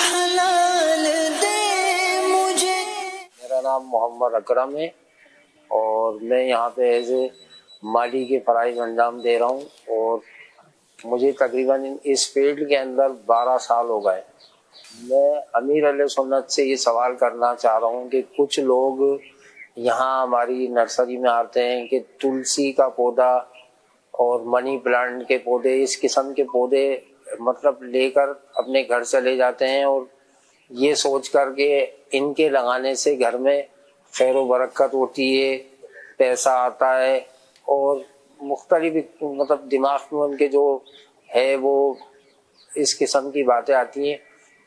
حلال دے مجھے. میرا نام محمد اکرم ہے اور میں یہاں پہ ایز اے مالی کے فرائض انجام دے رہا ہوں، اور مجھے تقریباً اس فیلڈ کے اندر 12 سال ہو گئے. میں امیر علیہ سنت سے یہ سوال کرنا چاہ رہا ہوں کہ کچھ لوگ یہاں ہماری نرسری میں آتے ہیں کہ تلسی کا پودا اور منی پلانٹ کے پودے، اس قسم کے پودے مطلب لے کر اپنے گھر چلے جاتے ہیں، اور یہ سوچ کر کہ ان کے لگانے سے گھر میں خیر و برکت ہوتی ہے، پیسہ آتا ہے، اور مختلف مطلب دماغ میں ان کے جو ہے وہ اس قسم کی باتیں آتی ہیں.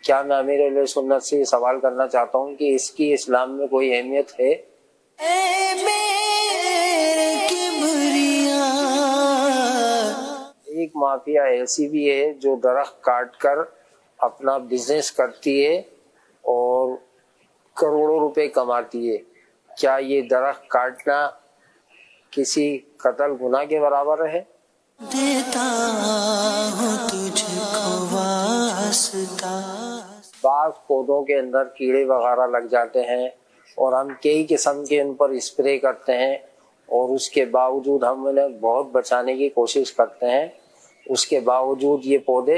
کیا میں امیر علیہ سنت سے یہ سوال کرنا چاہتا ہوں کہ اس کی اسلام میں کوئی اہمیت ہے؟ اے میرے کبریا. ایک مافیا ایسی بھی ہے جو درخت کاٹ کر اپنا بزنس کرتی ہے اور کروڑوں روپے کماتی ہے. کیا یہ درخت کاٹنا کسی قتل گناہ کے برابر ہے؟ دیتا ہوں تجھ کو واسطہ. بعض پودوں کے اندر کیڑے وغیرہ لگ جاتے ہیں اور ہم کئی قسم کے ان پر اسپرے کرتے ہیں، اور اس کے باوجود ہم انہیں بہت بچانے کی کوشش کرتے ہیں، اس کے باوجود یہ پودے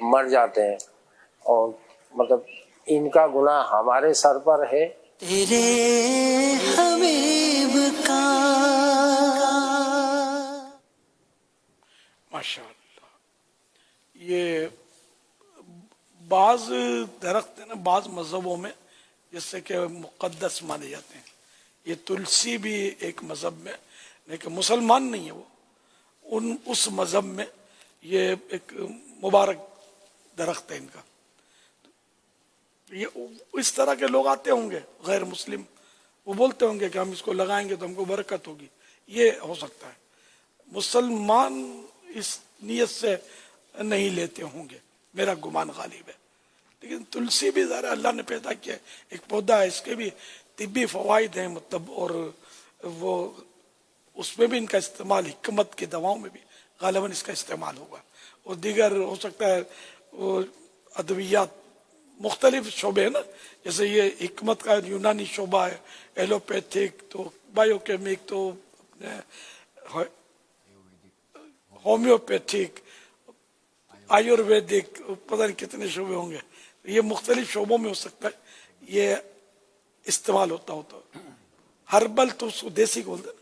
مر جاتے ہیں، اور مطلب ان کا گناہ ہمارے سر پر ہے. تیرے حبیب کا. ماشاء اللہ. یہ بعض درخت ہیں نا، بعض مذہبوں میں جس سے کہ مقدس مانے جاتے ہیں. یہ تلسی بھی ایک مذہب میں، لیکن مسلمان نہیں ہے وہ، اس مذہب میں یہ ایک مبارک درخت ہے ان کا. یہ اس طرح کے لوگ آتے ہوں گے غیر مسلم، وہ بولتے ہوں گے کہ ہم اس کو لگائیں گے تو ہم کو برکت ہوگی. یہ ہو سکتا ہے. مسلمان اس نیت سے نہیں لیتے ہوں گے، میرا گمان غالب ہے. لیکن تلسی بھی ذرا اللہ نے پیدا کیا ہے، ایک پودا ہے، اس کے بھی طبی فوائد ہیں مطلب، اور وہ اس میں بھی ان کا استعمال حکمت کی دواؤں میں بھی غالباً اس کا استعمال ہوگا، اور دیگر ہو سکتا ہے وہ ادویات مختلف شعبے ہیں نا، جیسے یہ حکمت کا یونانی شعبہ ہے، ایلوپیتھک تو بایو کیمک تو ہومیوپیتھک آیورویدک، پتہ نہیں کتنے شعبے ہوں گے. یہ مختلف شعبوں میں ہو سکتا ہے یہ استعمال ہوتا. ہربل تو اس کو دیسی بولتے نا،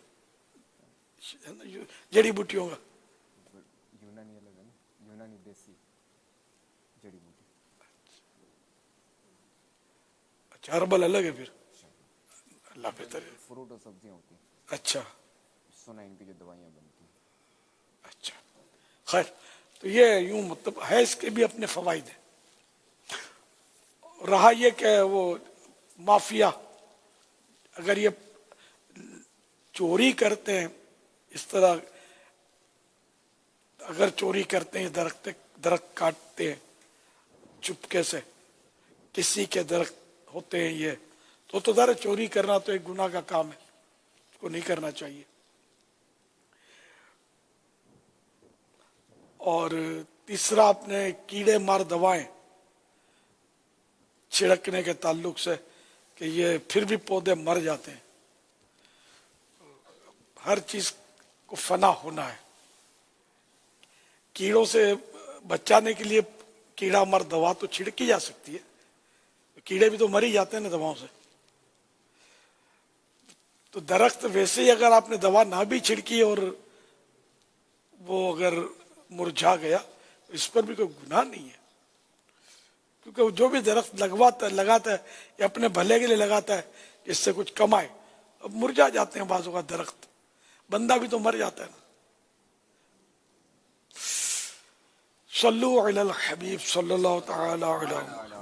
جڑی بوٹیوں کا. یونانی الگ ہے نا، یونانی دیسی جڑی بوٹی. اچھا ہربل الگ ہے پھر. اللہ بہتر ہے. فروٹ اور سبزیاں ہوتی ہیں. اچھا سونا ان کی جو دوائیاں بنتی ہیں. اچھا خیر، تو یہ یوں مطلب ہے، اس کے بھی اپنے فوائد ہیں. رہا یہ کہ وہ مافیا اگر یہ چوری کرتے ہیں اس طرح، اگر چوری کرتے ہیں درخت کاٹتے ہیں چپکے سے، کسی کے درخت ہوتے ہیں یہ، تو ذرا چوری کرنا تو ایک گناہ کا کام ہے، اس کو نہیں کرنا چاہیے. اور تیسرا اپنے کیڑے مار دوائیں چھڑکنے کے تعلق سے کہ یہ پھر بھی پودے مر جاتے ہیں. ہر چیز کو فنا ہونا ہے. کیڑوں سے بچانے کے لیے کیڑا مار دوا تو چھڑکی جا سکتی ہے، کیڑے بھی تو مر ہی جاتے ہیں نا دواؤں سے. تو درخت ویسے ہی اگر آپ نے دوا نہ بھی چھڑکی اور وہ اگر مرجھا گیا تو اس پر بھی کوئی گناہ نہیں ہے، کیونکہ جو بھی درخت لگاتا ہے یہ اپنے بھلے کے لیے لگاتا ہے کہ اس سے کچھ کمائے. اب مرجھا جاتے ہیں بعض اوقات درخت، بندہ بھی تو مر جاتا ہے نا. صلو علی الحبیب صلی اللہ تعالی علیہ